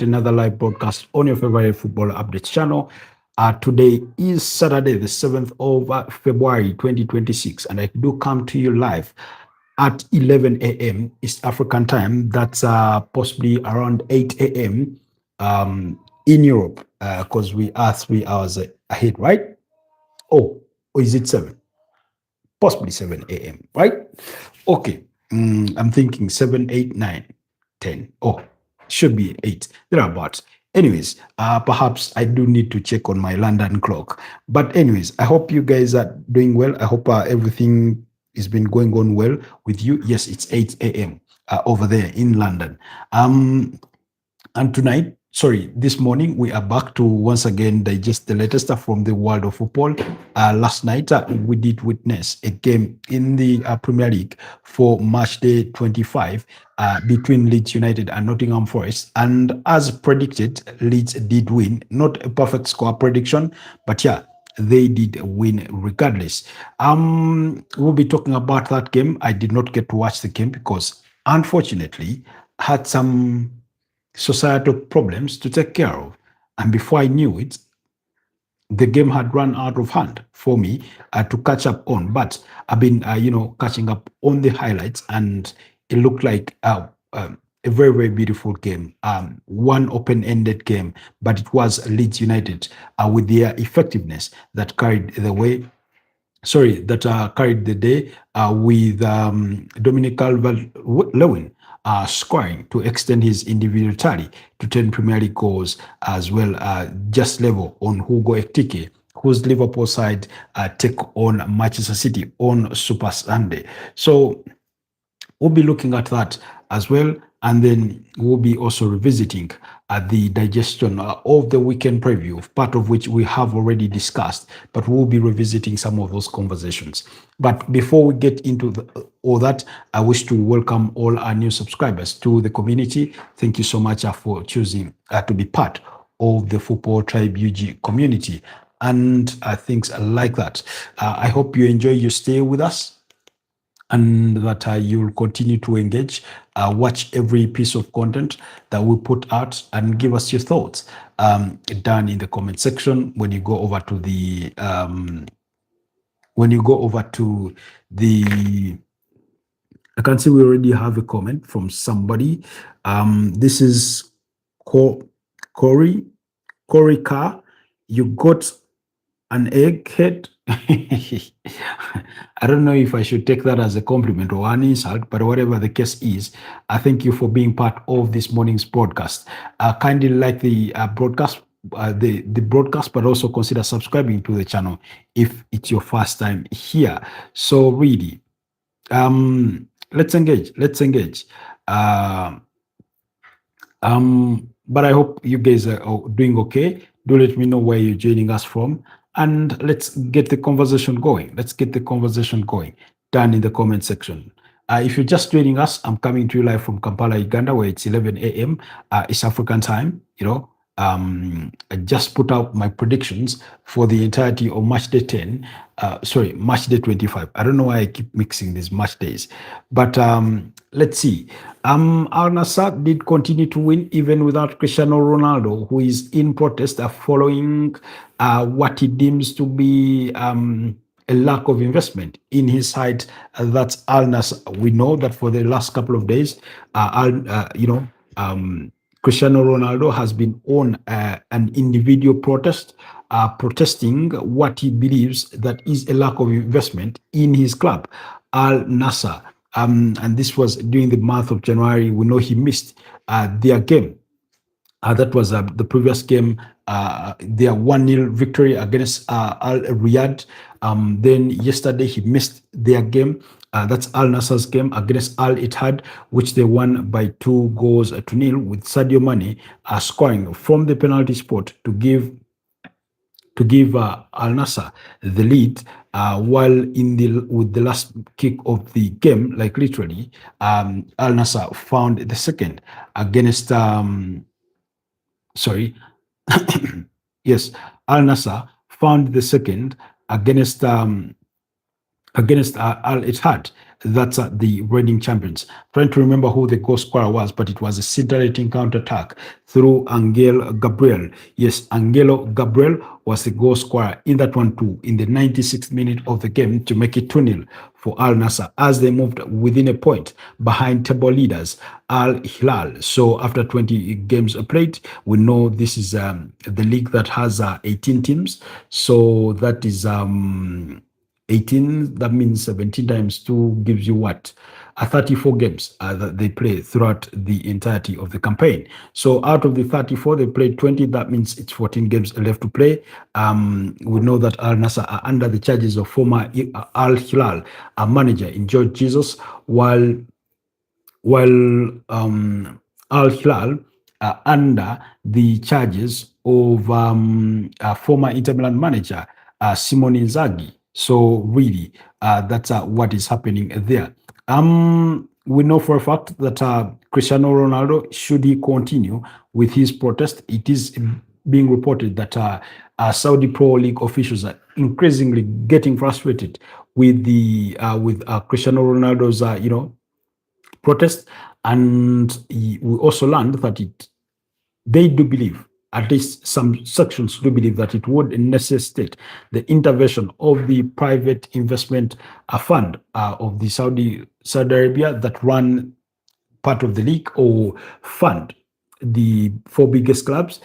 another live broadcast on your favorite football updates channel. Today is Saturday, the 7th of February 2026, and I do come to you live at 11 a.m. East African time. That's possibly around 8 a.m. In Europe, because we are 3 hours ahead, right? Oh, or is it 7? Possibly 7 a.m., right? Okay. I'm thinking 7, 8, 9, 10. Oh, should be 8. Thereabouts. Anyways, perhaps I do need to check on my London clock. But anyways, I hope you guys are doing well. I hope everything has been going on well with you. Yes, it's 8 a.m. Over there in London. And tonight, sorry, this morning, we are back to once again digest the latest stuff from the world of football. Last night, we did witness a game in the Premier League for match day 25 between Leeds United and Nottingham Forest. And as predicted, Leeds did win. Not a perfect score prediction, but yeah, they did win regardless. We'll be talking about that game. I did not get to watch the game because, unfortunately, had some societal problems to take care of. And before I knew it, the game had run out of hand for me to catch up on. But I've been, catching up on the highlights, and it looked like a very, very beautiful game. One open-ended game, but it was Leeds United with their effectiveness that carried the way. Sorry, that carried the day with Dominic Calvert-Lewin scoring to extend his individual tally to 10 Premier League goals, as well just level on Hugo Ekitike, whose Liverpool side take on Manchester City on Super Sunday. So we'll be looking at that as well. And then we'll be also revisiting the digestion of the weekend preview, part of which we have already discussed, but we'll be revisiting some of those conversations. But before we get into all that, I wish to welcome all our new subscribers to the community. Thank you so much for choosing to be part of the Football Tribe UG community and things like that. I hope you enjoy your stay with us, and that you'll continue to engage, watch every piece of content that we put out, and give us your thoughts down in the comment section when you go over to the I can see we already have a comment from somebody. This is Corey Carr. You got an egghead. I don't know if I should take that as a compliment or an insult, but whatever the case is, I thank you for being part of this morning's broadcast. Kindly like the broadcast, but also consider subscribing to the channel if it's your first time here. So really, let's engage. But I hope you guys are doing okay. Do let me know where you're joining us from, and let's get the conversation going. Down in the comment section. If you're just joining us, I'm coming to you live from Kampala, Uganda, where it's 11 a.m. East African time. I just put out my predictions for the entirety of match day 10. Match day 25. I don't know why I keep mixing these match days, but let's see. Al Nassr did continue to win even without Cristiano Ronaldo, who is in protest following what he deems to be a lack of investment in his side. That's Al Nassr. We know that for the last couple of days, Cristiano Ronaldo has been on an individual protest, protesting what he believes that is a lack of investment in his club, Al Nassr. And this was during the month of January. We know he missed their game. That was the previous game, their 1-0 victory against Al Riyadh. Then yesterday he missed their game. That's Al Nassr's game against Al Ittihad, which they won by 2-0 with Sadio Mane scoring from the penalty spot to give Al Nassr the lead. While with the last kick of the game, like literally, Al Nassr found the second against yes, Al Nassr found the second against Al Ittihad, That's the reigning champions. Trying to remember who the goal scorer was, but it was a scintillating counter-attack through Angel Gabriel. Yes, Angelo Gabriel was the goal scorer in that one too, in the 96th minute of the game to make it 2-0 for Al Nassr as they moved within a point behind table leaders Al Hilal. So after 20 games played, we know this is the league that has 18 teams. So that is 18, that means 17 times 2 gives you what? 34 games that they play throughout the entirety of the campaign. So out of the 34, they played 20. That means it's 14 games left to play. We know that Al Nassr are under the charges of former Al Hilal manager in George Jesus, while Al Hilal are under the charges of former Inter Milan manager Simone Inzaghi. So really, that's what is happening there. We know for a fact that Cristiano Ronaldo, should he continue with his protest, it is being reported that Saudi Pro League officials are increasingly getting frustrated with the with Cristiano Ronaldo's protest, and we also learned that they do believe, at least some sections do believe, that it would necessitate the intervention of the private investment fund of the Saudi Arabia that run part of the league or fund the 4 biggest clubs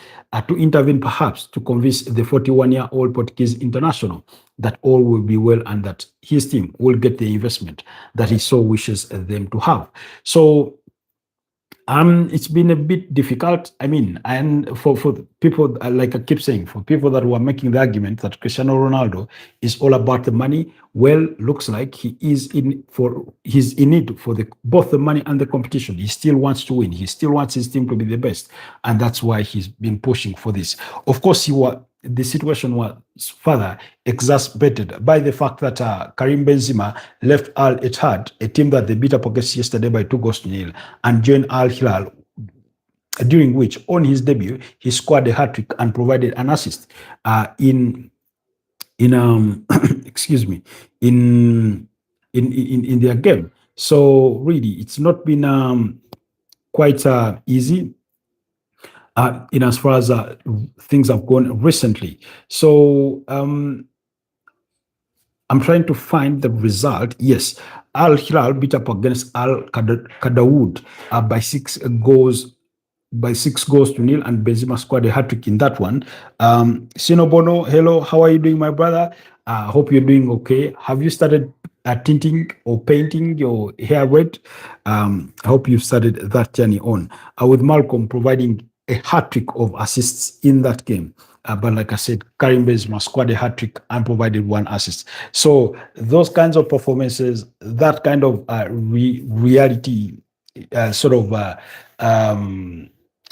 to intervene, perhaps to convince the 41-year-old Portuguese international that all will be well and that his team will get the investment that he so wishes them to have. So it's been a bit difficult. I mean, and for people, like I keep saying, for people that were making the argument that Cristiano Ronaldo is all about the money, well, looks like he's in it for both the money and the competition. He still wants to win. He still wants his team to be the best, and that's why he's been pushing for this. Of course, the situation was further exacerbated by the fact that Karim Benzema left Al Ittihad, a team that they beat up against yesterday by 2-0, and joined Al Hilal, during which, on his debut, he scored a hat-trick and provided an assist in excuse me, in their game. So really, it's not been quite easy in as far as things have gone recently. So I'm trying to find the result. Yes, Al Hilal beat up against Al Qadawood by 6 goals to nil, and Benzema scored a hat-trick in that one. Sino Bono, hello, how are you doing, my brother? Hope you're doing okay. Have you started tinting or painting your hair red? I hope you've started that journey on. With Malcolm providing a hat-trick of assists in that game. But like I said, Karim Benzema scored a hat-trick and provided 1 assist. So those kinds of performances, that kind of reality sort of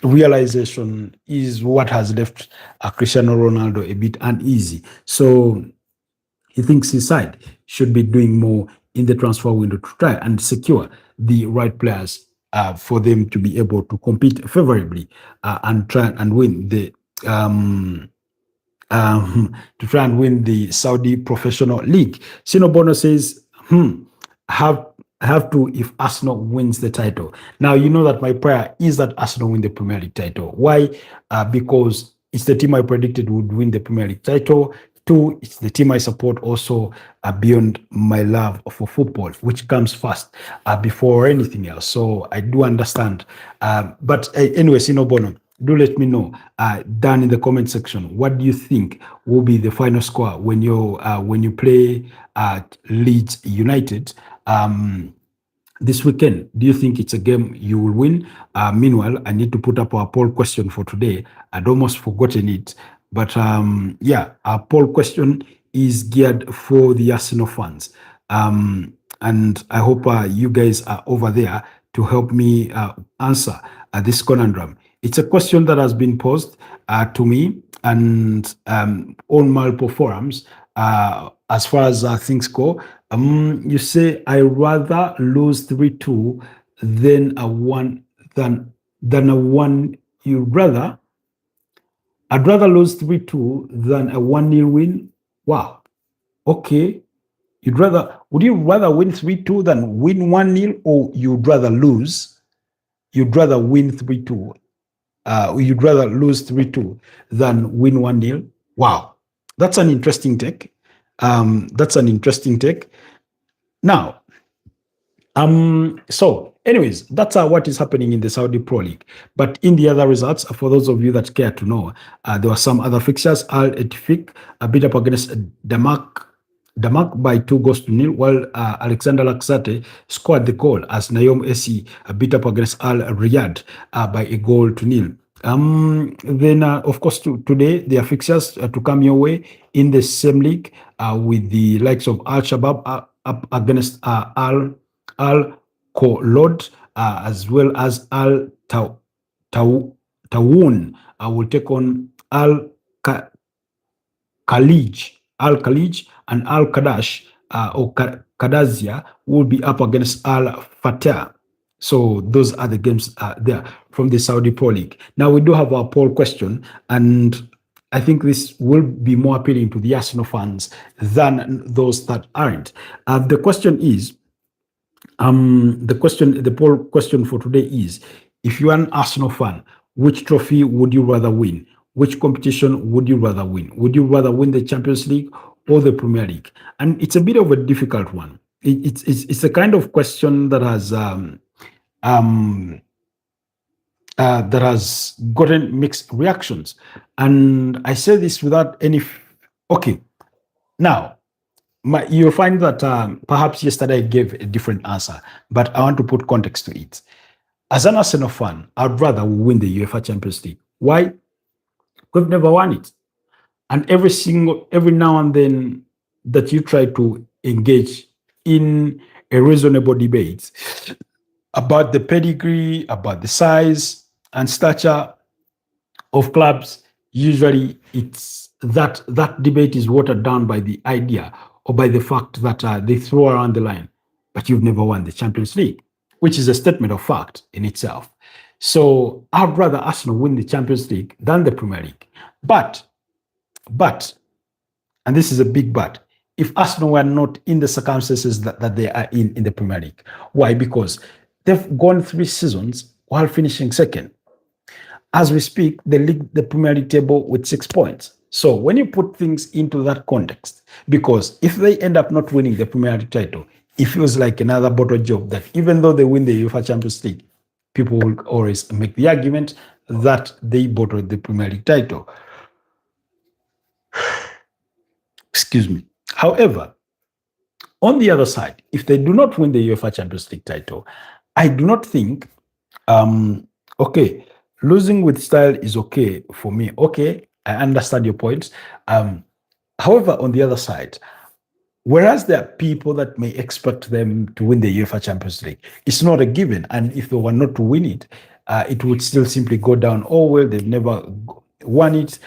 realization is what has left Cristiano Ronaldo a bit uneasy. So he thinks his side should be doing more in the transfer window to try and secure the right players for them to be able to compete favorably and try and win the Saudi Professional League. Sino Bono says, have to if Arsenal wins the title. Now, you know that my prayer is that Arsenal win the Premier League title. Why? Because it's the team I predicted would win the Premier League title. 2, it's the team I support also beyond my love for football, which comes first before anything else. So I do understand. But anyway, Sino Bono, do let me know down in the comment section, what do you think will be the final score when you play Leeds United this weekend? Do you think it's a game you will win? Meanwhile, I need to put up our poll question for today. I'd almost forgotten it. But yeah, our poll question is geared for the Arsenal fans. And I hope you guys are over there to help me answer this conundrum. It's a question that has been posed to me and on multiple forums as far as things go. You say, I rather lose 3-2 than a 1 than a 1. I'd rather lose 3-2 than a 1-0 win. Wow. Okay. Would you rather win 3-2 than win 1-0, or you'd rather lose? You'd rather win 3-2. You'd rather lose 3-2 than win 1-0. Wow. That's an interesting take. That's an interesting take. Now, so anyways, that's what is happening in the Saudi Pro League. But in the other results, for those of you that care to know, there were some other fixtures. Al Ettifaq beat up against Damak by 2-0, while Alexander Laksate scored the goal as Nayom SC beat up against Al Riyadh by 1-0. Then, of course, today there are fixtures to come your way in the same league with the likes of Al Shabab up against Al Kolod, as well as Al Tawun will take on Al Khalij. Al Khalij and Al Kadash or Kadazia will be up against Al Fatah. So those are the games there from the Saudi Pro League. Now we do have our poll question, and I think this will be more appealing to the Arsenal fans than those that aren't. The question is, the poll question for today is: if you are an Arsenal fan, which trophy would you rather win? Which competition would you rather win? Would you rather win the Champions League or the Premier League? And it's a bit of a difficult one. It's a kind of question that has gotten mixed reactions. And I say this without any. Okay, now you'll find that perhaps yesterday I gave a different answer, but I want to put context to it. As an Arsenal fan, I'd rather win the UEFA Champions League. Why? We've never won it. And every now and then that you try to engage in a reasonable debate about the pedigree, about the size and stature of clubs, usually it's that debate is watered down by the idea or by the fact that they throw around the line, but you've never won the Champions League, which is a statement of fact in itself. So I'd rather Arsenal win the Champions League than the Premier League. But, and this is a big but, if Arsenal were not in the circumstances that they are in the Premier League. Why? Because they've gone 3 seasons while finishing second. As we speak, they lead the Premier League table with 6 points. So when you put things into that context, because if they end up not winning the Premier League title, it feels like another bottle job that even though they win the UEFA Champions League, people will always make the argument that they bottled the Premier League title. Excuse me. However, on the other side, if they do not win the UEFA Champions League title, I do not think, okay, losing with style is okay for me. Okay, I understand your points. However, on the other side, whereas there are people that may expect them to win the UEFA Champions League, it's not a given. And if they were not to win it, it would still simply go down. Oh, well, they've never won it.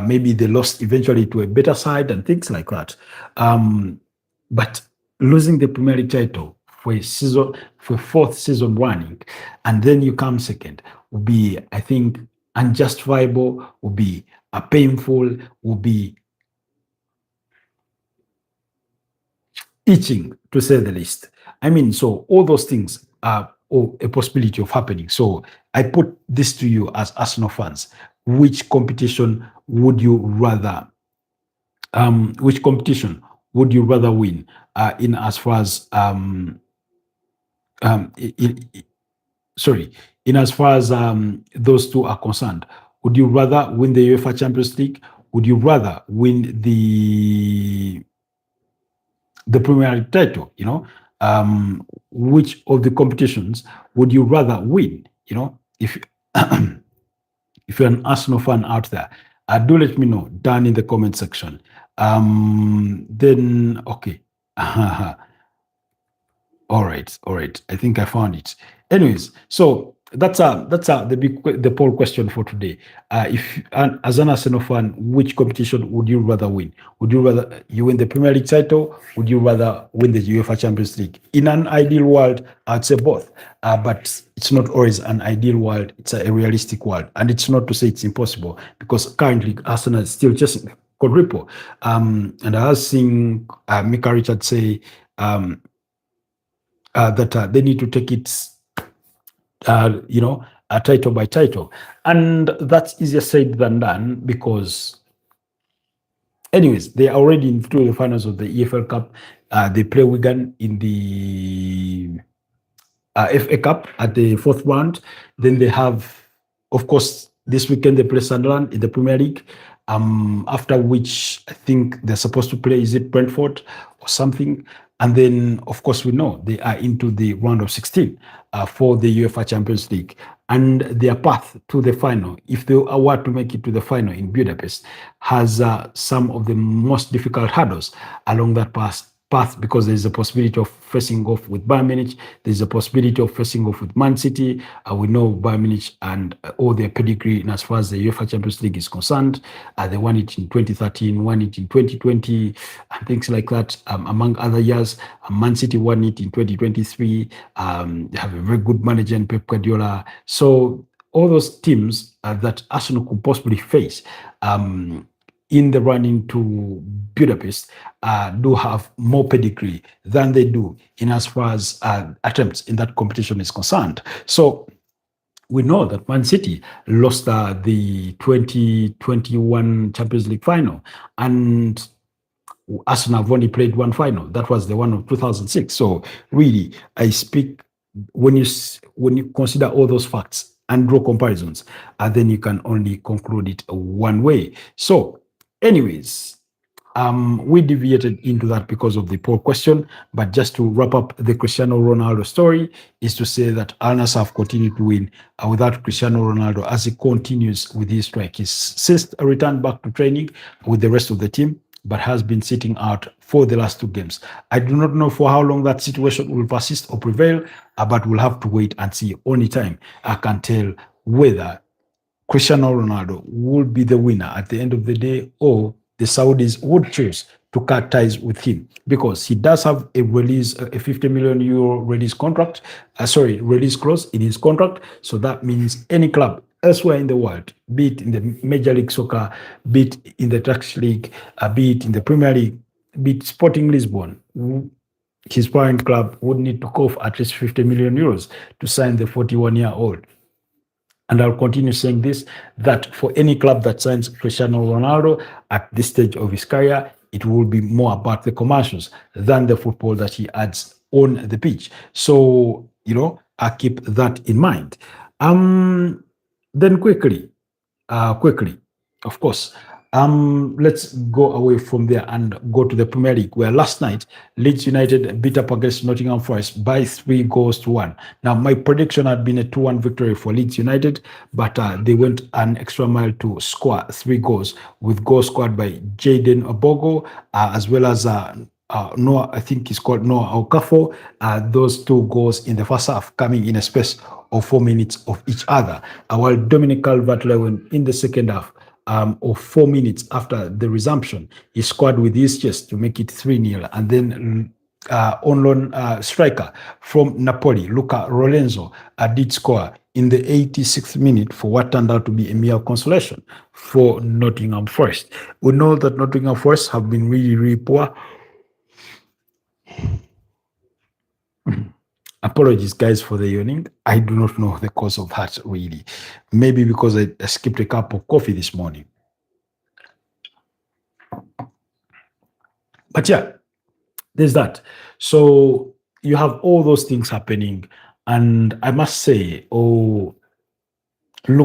Maybe they lost eventually to a better side and things like that. But losing the Premier League title for a 4th season running, and then you come second, would be, I think, unjustifiable, would be painful, would be itching, to say the least. I mean, so all those things are a possibility of happening. So I put this to you as Arsenal fans. Which competition would you rather win in as far as those two are concerned? Would you rather win the UEFA Champions League? Would you rather win the Premier League title? You know, which of the competitions would you rather win? You know, if if you're an Arsenal fan out there, do let me know down in the comment section. Then, okay. All right. I think I found it. Anyways, so that's the poll question for today. If as an Arsenal fan, which competition would you rather win? Would you rather you win the Premier League title? Would you rather win the UEFA Champions League? In an ideal world, I'd say both. But it's not always an ideal world. It's a realistic world, and it's not to say it's impossible, because currently Arsenal is still chasing quadruple. And I was seeing Mika Richard say that they need to take it, title by title. And that's easier said than done because, anyways, they are already into the finals of the EFL Cup. They play Wigan in the FA Cup at the fourth round. Then they have, of course, this weekend they play Sunderland in the Premier League. After which I think they're supposed to play, is it Brentford or something? And then, of course, we know they are into the round of 16 for the UEFA Champions League. And their path to the final, if they were to make it to the final in Budapest, has some of the most difficult hurdles along that path, because there's a possibility of facing off with Bayern Munich. There's a possibility of facing off with Man City. We know Bayern Munich and all their pedigree as far as the UEFA Champions League is concerned. They won it in 2013, won it in 2020, and things like that, among other years. Man City won it in 2023. They have a very good manager in Pep Guardiola. So all those teams that Arsenal could possibly face in the run into Budapest do have more pedigree than they do in as far as attempts in that competition is concerned. So we know that Man City lost the 2021 Champions League final, and Arsenal have only played one final. That was the one of 2006. So really, I speak when you consider all those facts and draw comparisons, then you can only conclude it one way. So anyways, we deviated into that because of the poll question, but just to wrap up the Cristiano Ronaldo story is to say that Al Nassr have continued to win without Cristiano Ronaldo as he continues with his strike. He's since returned back to training with the rest of the team, but has been sitting out for the last two games. I do not know for how long that situation will persist or prevail, but we'll have to wait and see. Only time I can tell whether Cristiano Ronaldo will be the winner at the end of the day, or the Saudis would choose to cut ties with him, because he does have a 50 million euro release clause in his contract. So that means any club elsewhere in the world, be it in the Major League Soccer, be it in the Turkish League, be it in the Premier League, be it Sporting Lisbon, his parent club would need to cough at least 50 million euros to sign the 41-year-old. And I'll continue saying this, that for any club that signs Cristiano Ronaldo at this stage of his career, it will be more about the commercials than the football that he adds on the pitch. So, I keep that in mind. Then quickly, of course, let's go away from there and go to the Premier League, where last night Leeds United beat up against Nottingham Forest by 3-1. Now, my prediction had been a 2-1 victory for Leeds United, but they went an extra mile to score 3 goals, with goals scored by Jayden Obogo, as well as Noah, I think he's called Noah Okafor. Those 2 goals in the first half coming in a space of 4 minutes of each other, while Dominic Calvert-Lewin in the second half, of 4 minutes after the resumption, he scored with his chest to make it 3-0. And then on loan striker from Napoli, Luca Lorenzo, did score in the 86th minute for what turned out to be a mere consolation for Nottingham Forest. We know that Nottingham Forest have been really, really poor. Apologies, guys, for the yawning. I do not know the cause of that, really. Maybe because I skipped a cup of coffee this morning. But yeah, there's that. So you have all those things happening. And I must say, look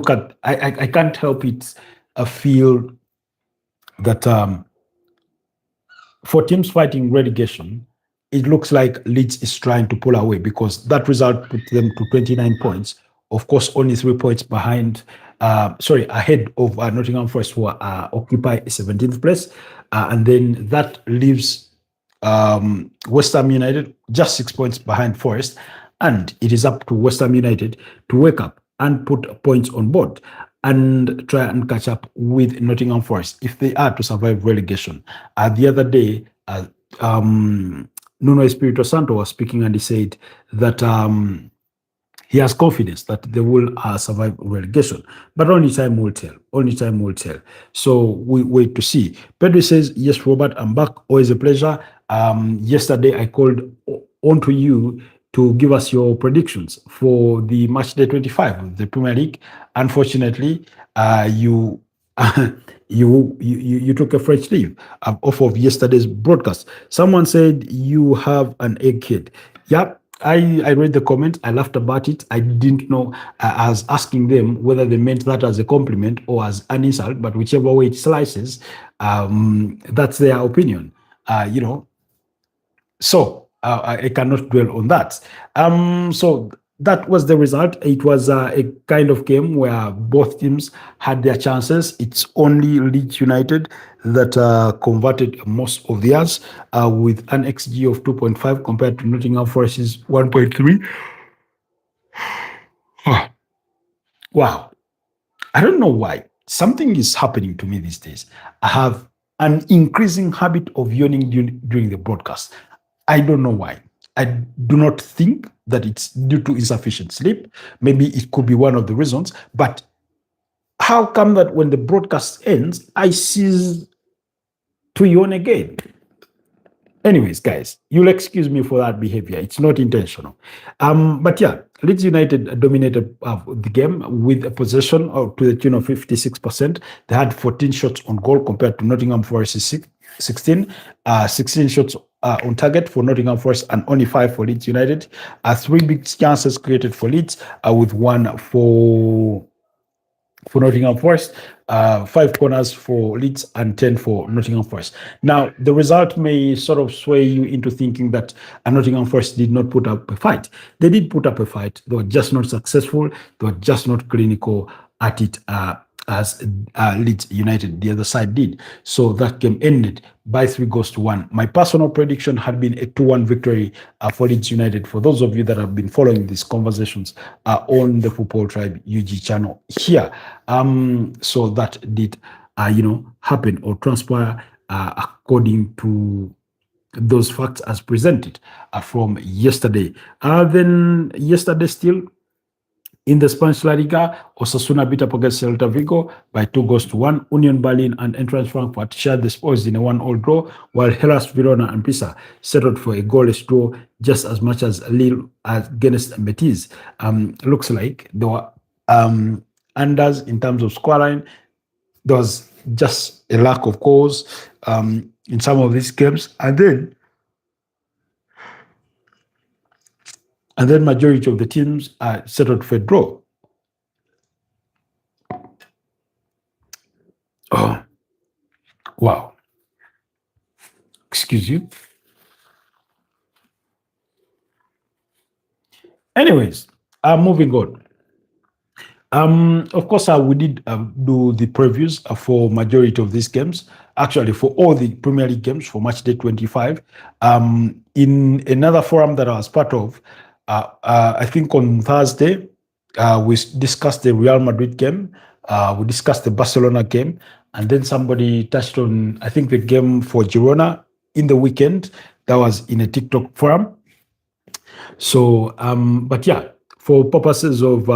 at, I can't help it, feel that for teams fighting relegation, it looks like Leeds is trying to pull away, because that result put them to 29 points. Of course, only 3 points ahead of Nottingham Forest, who occupy 17th place. And then that leaves West Ham United just 6 points behind Forest. And it is up to West Ham United to wake up and put points on board and try and catch up with Nottingham Forest if they are to survive relegation. The other day, Nuno Espirito Santo was speaking, and he said that he has confidence that they will survive relegation. But only time will tell. Only time will tell. So we wait to see. Pedro says, yes, Robert, I'm back. Always a pleasure. Yesterday, I called on to you to give us your predictions for the match day 25 of the Premier League. Unfortunately, you you took a fresh leave off of yesterday's broadcast. Someone said you have an egghead. Yep. I read the comment. I laughed about it. I didn't know. I was asking them whether they meant that as a compliment or as an insult, but whichever way it slices, that's their opinion. You know, so I cannot dwell on that. So that was the result. It was a kind of game where both teams had their chances. It's only Leeds United that converted most of theirs with an XG of 2.5 compared to Nottingham Forest's 1.3. Wow. I don't know why. Something is happening to me these days. I have an increasing habit of yawning during the broadcast. I don't know why. I do not think that it's due to insufficient sleep. Maybe it could be one of the reasons. But how come that when the broadcast ends, I cease to yawn again? Anyways, guys, you'll excuse me for that behavior. It's not intentional. But yeah, Leeds United dominated the game with a possession to the tune of 56%. They had 14 shots on goal compared to Nottingham Forest's 16. 16 shots on target for Nottingham Forest and only 5 for Leeds United. 3 big chances created for Leeds with 1 for Nottingham Forest, 5 corners for Leeds and 10 for Nottingham Forest. Now, the result may sort of sway you into thinking that Nottingham Forest did not put up a fight. They did put up a fight. They were just not successful. They were just not clinical at it as Leeds United, the other side, did. So that game ended by 3-1. My personal prediction had been a 2-1 victory for Leeds United. For those of you that have been following these conversations on the Football Tribe UG channel here, so that did, happen or transpire according to those facts as presented from yesterday. Then yesterday still, in the Spanish La Liga, Osasuna beat up against Celta Vigo by 2-1. Union Berlin and Eintracht Frankfurt shared the spoils in a 1-1 draw, while Hellas Verona and Pisa settled for a goalless draw just as much as Lille against Betis. Looks like there were unders in terms of scoreline. There was just a lack of goals in some of these games. And then majority of the teams settled for a draw. Oh, wow. Excuse you. Anyways, moving on. Of course, we did do the previews for majority of these games. Actually, for all the Premier League games for match day 25. In another forum that I was part of, I think on Thursday, we discussed the Real Madrid game. We discussed the Barcelona game. And then somebody touched on, I think, the game for Girona in the weekend. That was in a TikTok forum. So, but yeah, for purposes of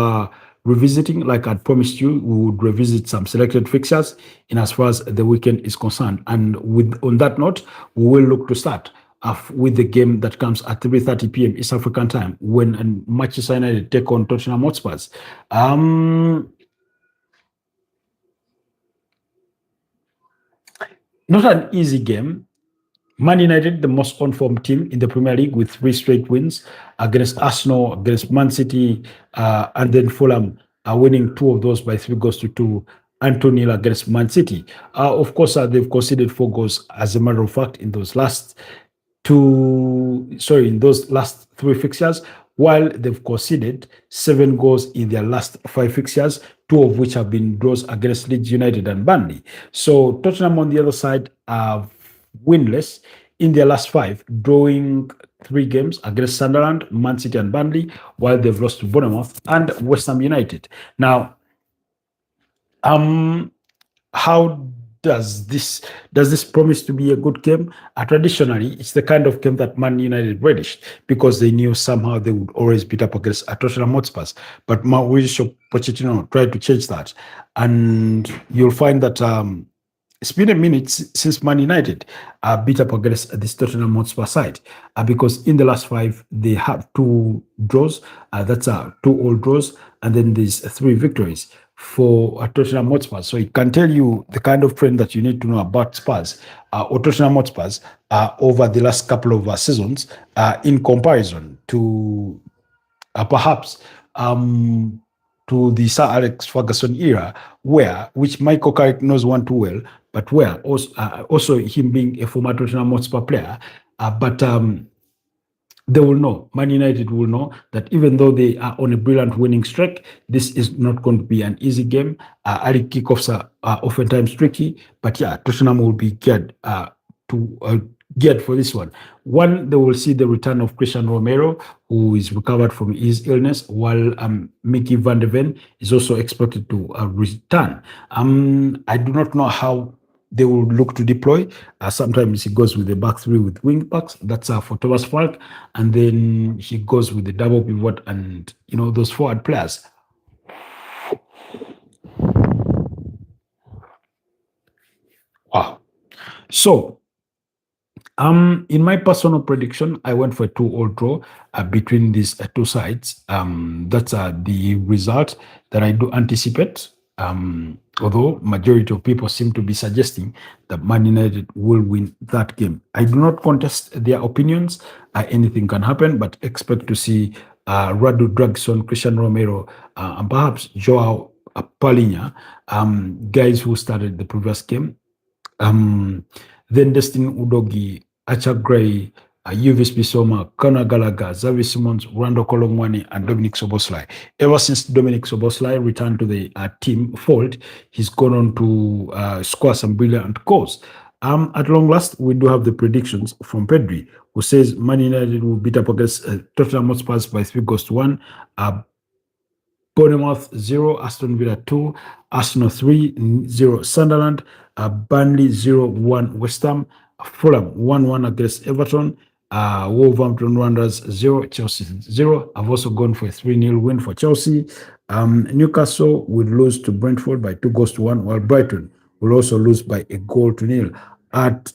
revisiting, like I'd promised you, we would revisit some selected fixtures in as far as the weekend is concerned. And on that note, we will look to start with the game that comes at 3:30 p.m. East African time when Manchester United take on Tottenham Hotspurs. Not an easy game. Man United, the most on-form team in the Premier League with 3 straight wins against Arsenal, against Man City, and then Fulham are winning 2 of those by 3-2 and 2-0 against Man City. Of course, they've conceded 4 goals as a matter of fact in those last 3 fixtures, while they've conceded 7 goals in their last 5 fixtures, 2 of which have been draws against Leeds United and Burnley. So Tottenham on the other side are winless in their last 5, drawing 3 games against Sunderland, Man City and Burnley, while they've lost to Bournemouth and West Ham United. Now, how does this promise to be a good game? Traditionally, it's the kind of game that Man United relished because they knew somehow they would always beat up against Tottenham Hotspurs. But Mauricio Pochettino tried to change that, and you'll find that it's been a minute since Man United beat up against this Tottenham Hotspur side because in the last five they have two draws. That's two all draws, and then there's three victories for Tottenham Hotspur. So it can tell you the kind of trend that you need to know about Spurs or Tottenham Hotspurs over the last couple of seasons in comparison to perhaps to the Sir Alex Ferguson era, which Michael Carrick knows one too well, but where also him being a former Tottenham Hotspur player, but they will know, Man United will know that even though they are on a brilliant winning streak, this is not going to be an easy game. Early kickoffs are oftentimes tricky, but yeah, Tottenham will be geared for this one. One, they will see the return of Cristiano Romero, who is recovered from his illness, while Mickey van der Ven is also expected to return. I do not know how they will look to deploy. Sometimes he goes with the back three with wing backs. That's for Thomas Falk. And then he goes with the double pivot and, those forward players. Wow. So, in my personal prediction, I went for a 2-all draw between these two sides. That's the result that I do anticipate. Although majority of people seem to be suggesting that Man United will win that game. I do not contest their opinions. Anything can happen, but expect to see Radu Dragson, Cristiano Romero, and perhaps Joao Palhinha, guys who started the previous game. Then Destiny Udogi, Achak Gray, Yuvis Bisoma, Conor Gallagher, Xavi Simons, Rando Kolongwani, and Dominic Soboslai. Ever since Dominic Soboslai returned to the team fold, he's gone on to score some brilliant goals. At long last, we do have the predictions from Pedri, who says Man United will beat up against Tottenham Hotspur by 3-1. Bournemouth 0, Aston Villa 2, Arsenal 3, 0 Sunderland, Burnley 0-1 West Ham, Fulham 1-1 against Everton, Wolverhampton Wanderers 0, Chelsea 0. I've also gone for a 3-0 win for Chelsea. Newcastle will lose to Brentford by 2-1, while Brighton will also lose by 1-0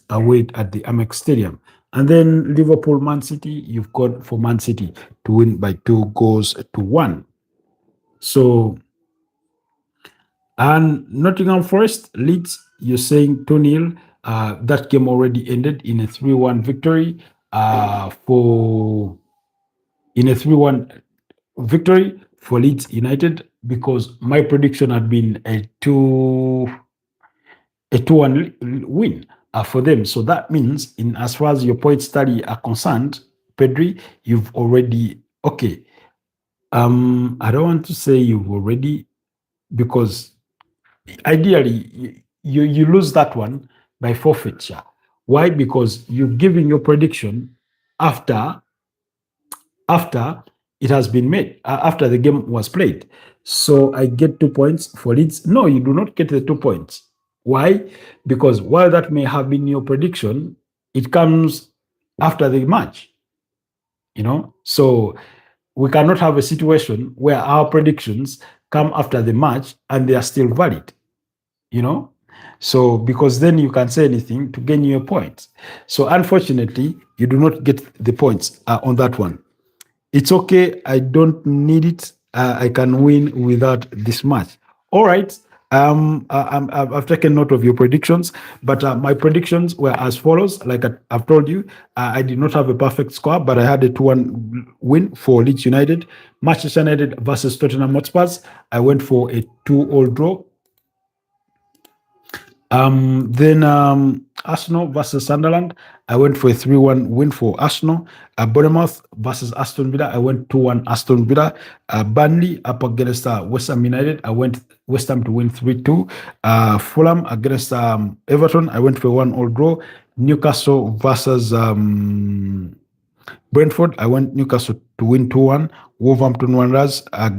away at the Amex Stadium. And then Liverpool, Man City, you've got for Man City to win by 2-1. So, and Nottingham Forest, Leeds, you're saying 2-0. That game already ended in a 3-1 victory for Leeds United, because my prediction had been a 2-1 win for them. So that means, in as far as your points tally are concerned, Pedri, you've already I don't want to say you've already, because ideally you lose that one by forfeiture. Why? Because you're giving your prediction after it has been made, after the game was played. So I get 2 points for Leeds. No, you do not get the 2 points. Why? Because while that may have been your prediction, it comes after the match. So we cannot have a situation where our predictions come after the match and they are still valid, So, because then you can say anything to gain your points. So, unfortunately, you do not get the points on that one. It's okay. I don't need it. I can win without this match. All right. I've taken note of your predictions, but my predictions were as follows. Like I've told you, I did not have a perfect score, but I had a 2-1 win for Leeds United. Manchester United versus Tottenham Hotspurs, I went for a 2-all draw. Then Arsenal versus Sunderland, I went for a 3-1 win for Arsenal. Bournemouth versus Aston Villa, I went 2-1 Aston Villa. Burnley up against West Ham United, I went West Ham to win 3-2. Fulham against Everton, I went for 1-all draw. Newcastle versus Brentford, I went Newcastle to win 2-1. Wolverhampton Wanderers, at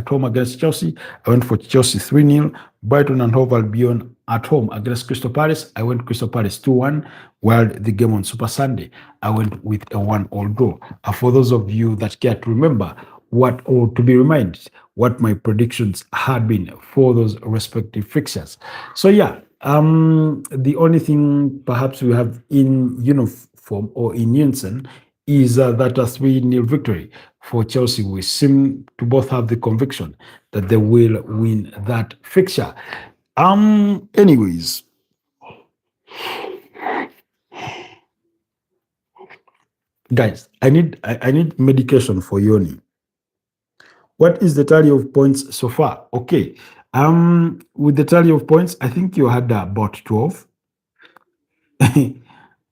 home against Chelsea. I went for Chelsea 3-0. Brighton and Hove Albion at home against Crystal Palace. I went Crystal Palace 2-1. While the game on Super Sunday, I went with a 1-all draw. For those of you that care to remember or to be reminded what my predictions had been for those respective fixtures. So yeah, the only thing perhaps we have in uniform or in unison is that a 3-0 victory for Chelsea. We seem to both have the conviction that they will win that fixture. Anyways, guys, I need medication for Yoni. What is the tally of points so far? Okay. With the tally of points, I think you had about 12.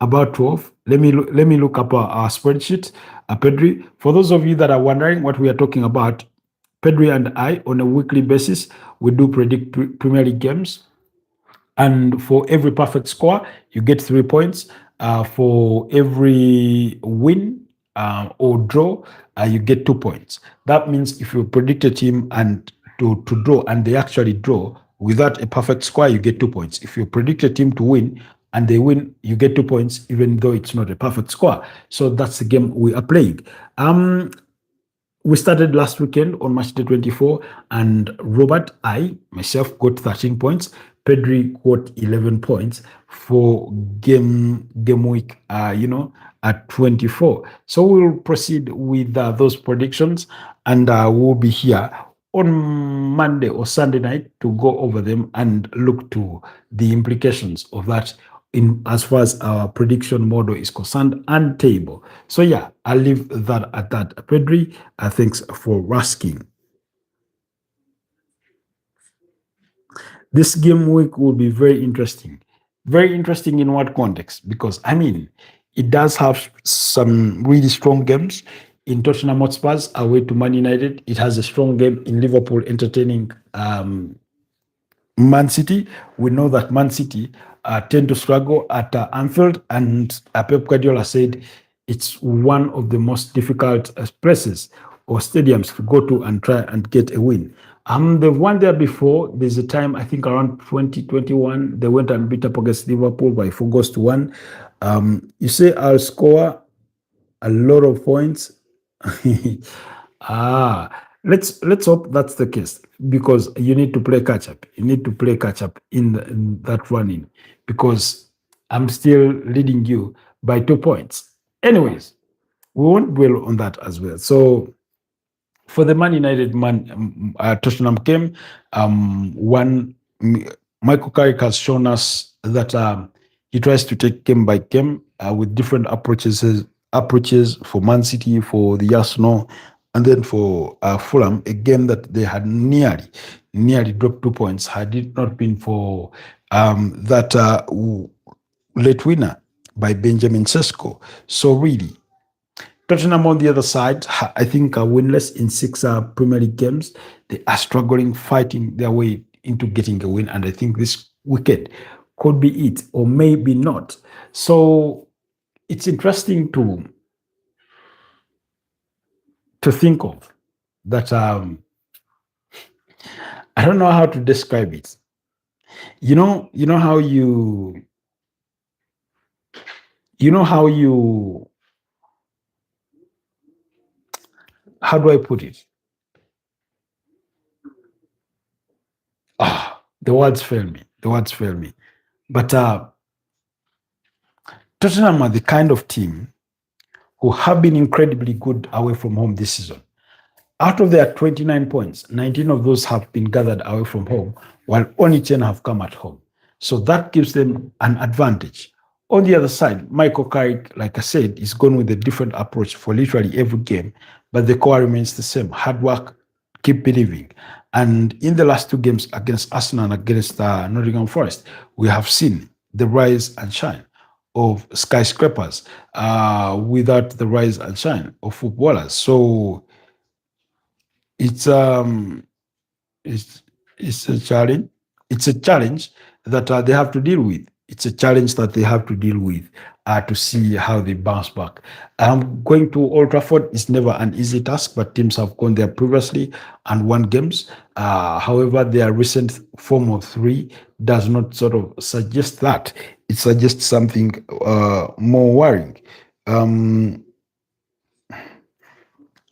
About 12. Let me look up our spreadsheet. Pedri, for those of you that are wondering what we are talking about, Pedri and I, on a weekly basis, we do predict Premier League games. And for every perfect score, you get 3 points. For every win or draw, you get 2 points. That means if you predict a team and to draw and they actually draw without a perfect score, you get 2 points. If you predict a team to win and they win, you get 2 points, even though it's not a perfect score. So that's the game we are playing. We started last weekend on match day 24, and myself, got 13 points. Pedri got 11 points for game week, at 24. So we'll proceed with those predictions, and we'll be here on Monday or Sunday night to go over them and look to the implications of that in as far as our prediction model is concerned and table. So yeah, I'll leave that at that. Pedri, thanks for asking. This game week will be very interesting. Very interesting in what context? Because it does have some really strong games. In Tottenham Hotspur's away to Man United, it has a strong game in Liverpool entertaining Man City. We know that Man City tend to struggle at Anfield, and Pep Guardiola said it's one of the most difficult places or stadiums to go to and try and get a win. They've won there before. There's a time, I think around 2021, they went and beat up against Liverpool by 4 goals to 1. You say I'll score a lot of points. Let's hope that's the case, because you need to play catch up. You need to play catch up in that running, because I'm still leading you by 2 points. Anyways, we won't dwell on that as well. So for the Man United Tottenham game, Michael Carrick has shown us that he tries to take game by game with different approaches for Man City, for the Arsenal, and then for Fulham, a game that they had nearly dropped 2 points had it not been for that late winner by Benjamin Sesko. So really, Tottenham on the other side, I think, are winless in 6 Premier League games. They are struggling, fighting their way into getting a win, and I think this weekend could be it, or maybe not. So it's interesting to think of that. I don't know how to describe it. You know how how do I put it? The words fail me. But Tottenham are the kind of team who have been incredibly good away from home this season. Out of their 29 points, 19 of those have been gathered away from home, while only 10 have come at home. So that gives them an advantage. On the other side, Michael Carrick, like I said, is going with a different approach for literally every game, but the core remains the same. Hard work, keep believing. And in the last 2 games against Arsenal and against Nottingham Forest, we have seen the rise and shine of skyscrapers without the rise and shine of footballers. So it's a challenge. It's a challenge that they have to deal with. to see how they bounce back. Going to Old Trafford is never an easy task, but teams have gone there previously and won games. However, their recent form of three does not sort of suggest that. It suggests something more worrying. Um,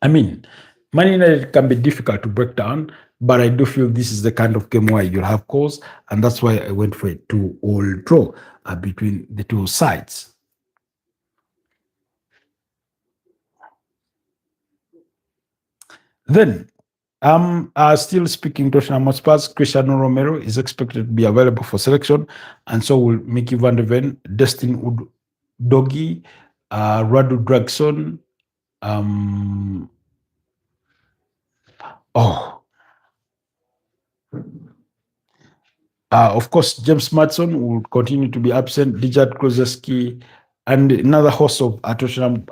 I mean, Man United can be difficult to break down, but I do feel this is the kind of game where you'll have goals, and that's why I went for a 2-all draw between the two sides. Then, still speaking Tottenham Hotspurs, Cristiano Romero is expected to be available for selection, and so will Mickey van der Ven, Destin Doggy, Radu Dragson. Oh, of course, James Madson will continue to be absent, Dijat Klozeski, and another host of Tottenham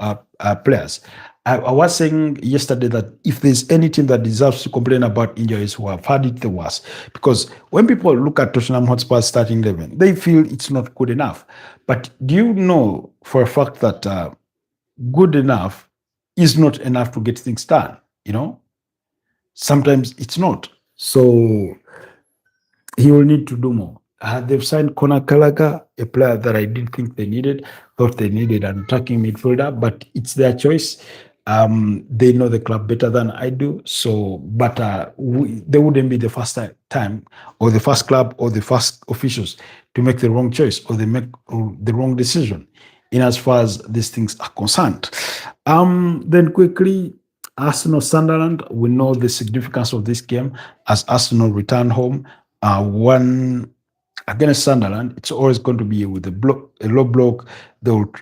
players. I was saying yesterday that if there's any team that deserves to complain about injuries, who have had it the worst, because when people look at Tottenham Hotspur's starting 11, they feel it's not good enough. But do you know for a fact that good enough is not enough to get things done? You know, sometimes it's not. So he will need to do more. They've signed Conor Gallagher, a player that I didn't think they needed, thought they needed an attacking midfielder, but it's their choice. They know the club better than I do. So, but they wouldn't be the first time, or the first club, or the first officials to make the wrong choice, or they make the wrong decision in as far as these things are concerned. Then quickly, Arsenal Sunderland, we know the significance of this game as Arsenal return home. One against Sunderland, it's always going to be with a low block. They will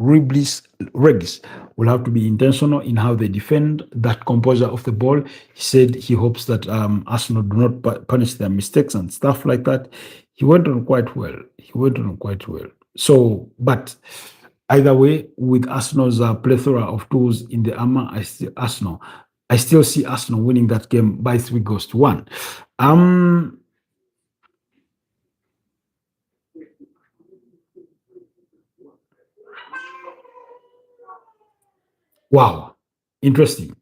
Regis will have to be intentional in how they defend that composure of the ball. He said he hopes that Arsenal do not punish their mistakes and stuff like that. He went on quite well. So, but either way, with Arsenal's plethora of tools in the armor, I still see Arsenal winning that game by 3-1. Wow, interesting.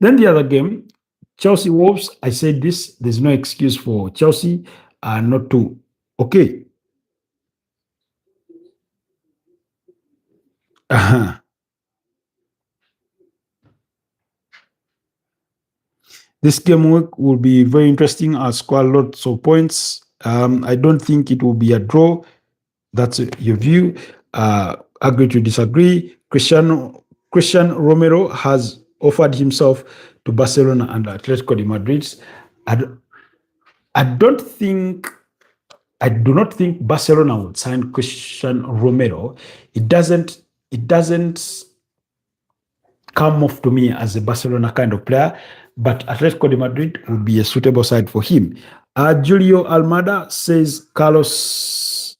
Then the other game, Chelsea Wolves. I said this. There's no excuse for Chelsea not to. Okay. This game week will be very interesting. I'll score lots of points. I don't think it will be a draw. That's your view. Agree to disagree. Cristiano Romero has offered himself to Barcelona and Atletico de Madrid. I do not think Barcelona would sign Cristiano Romero. It doesn't come off to me as a Barcelona kind of player, but Atletico de Madrid would be a suitable side for him. Julio Almada says Carlos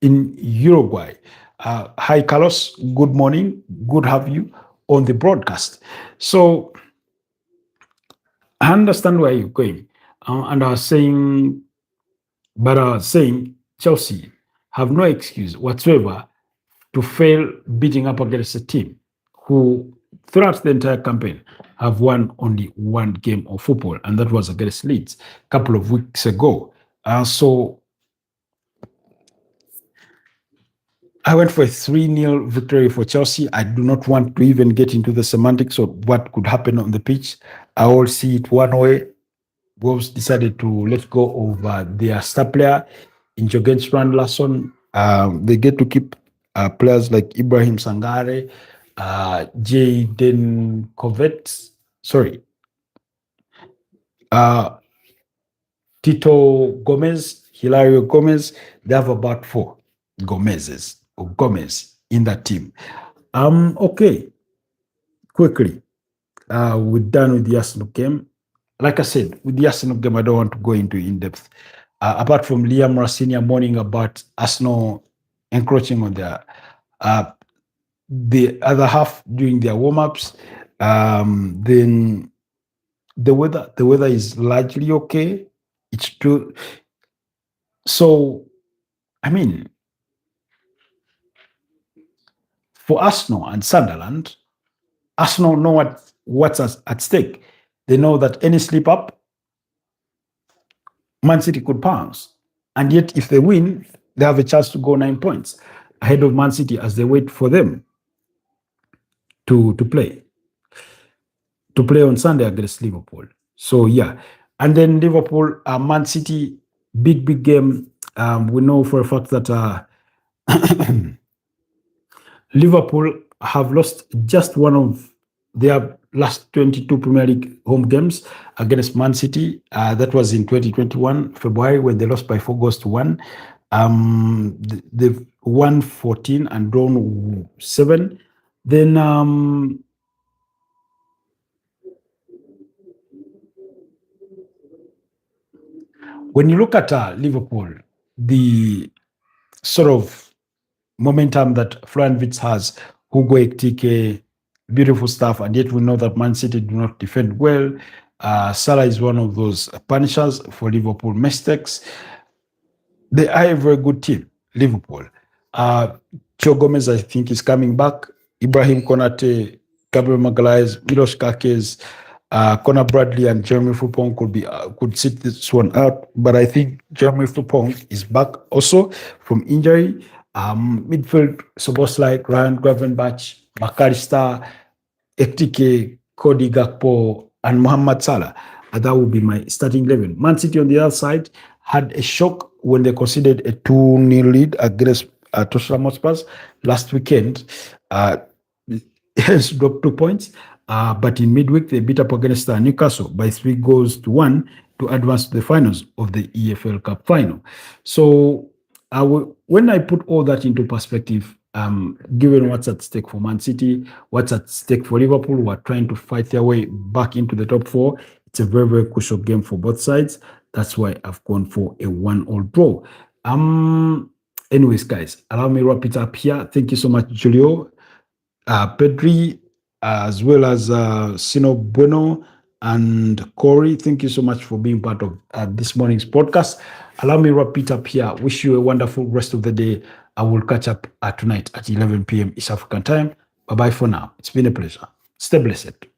in Uruguay. Hi, Carlos. Good morning. Good to have you on the broadcast. So I understand where you're going. And I was saying Chelsea have no excuse whatsoever to fail beating up against a team who, throughout the entire campaign, have won only one game of football, and that was against Leeds a couple of weeks ago. So I went for a 3-0 victory for Chelsea. I do not want to even get into the semantics of what could happen on the pitch. I will see it one way. Wolves decided to let go of their star player in Jürgen Larsson. They get to keep players like Ibrahim Sangare, Jayden Covet, Tito Gomez, Hilario Gomez. They have about 4 Gomez in that team. Okay, quickly, we're done with the Arsenal game. Like I said, with the Arsenal game, I don't want to go into in-depth. Apart from Liam Rassinia mourning about Arsenal encroaching on the other half during their warm-ups, then the weather is largely okay. It's true. So, I mean, for Arsenal and Sunderland, Arsenal know what's at stake. They know that any slip up, Man City could pounce. And yet, if they win, they have a chance to go 9 points ahead of Man City as they wait for them to play on Sunday against Liverpool. So yeah, and then Liverpool, Man City, big game. We know for a fact that Liverpool have lost just one of their last 22 Premier League home games against Man City. That was in 2021 February when they lost by 4-1. They've won 14 and drawn 7. Then when you look at Liverpool, the sort of momentum that Florian Wirtz has, Hugo Ekitike, beautiful stuff, and yet we know that Man City do not defend well. Salah is one of those punishers for Liverpool mistakes. They are a very good team, Liverpool. Joe Gomez, I think, is coming back. Ibrahim Konate, Gabriel Magalhaes, Milos Kakes, Conor Bradley and Jeremy Frimpong could sit this one out, but I think Jeremy Frimpong is back also from injury. Midfield, Soboslai, Ryan Gravenberch, McAllister, Ekitike, Cody Gakpo, and Mohamed Salah. That would be my starting 11. Man City on the other side had a shock when they conceded a 2-0 lead against Tottenham Hotspur last weekend. Has dropped 2 points. But in midweek, they beat up against Newcastle by 3-1 to advance to the finals of the EFL Cup final. So when I put all that into perspective, given what's at stake for Man City, what's at stake for Liverpool, who are trying to fight their way back into the top 4, it's a very, very crucial game for both sides. That's why I've gone for a 1-1 draw. Anyways, guys, allow me to wrap it up here. Thank you so much, Julio, Pedri, as well as Sino Bueno and Corey. Thank you so much for being part of this morning's podcast. Allow me to wrap it up here. Wish you a wonderful rest of the day. I will catch up tonight at 11 p.m. East African time. Bye-bye for now. It's been a pleasure. Stay blessed.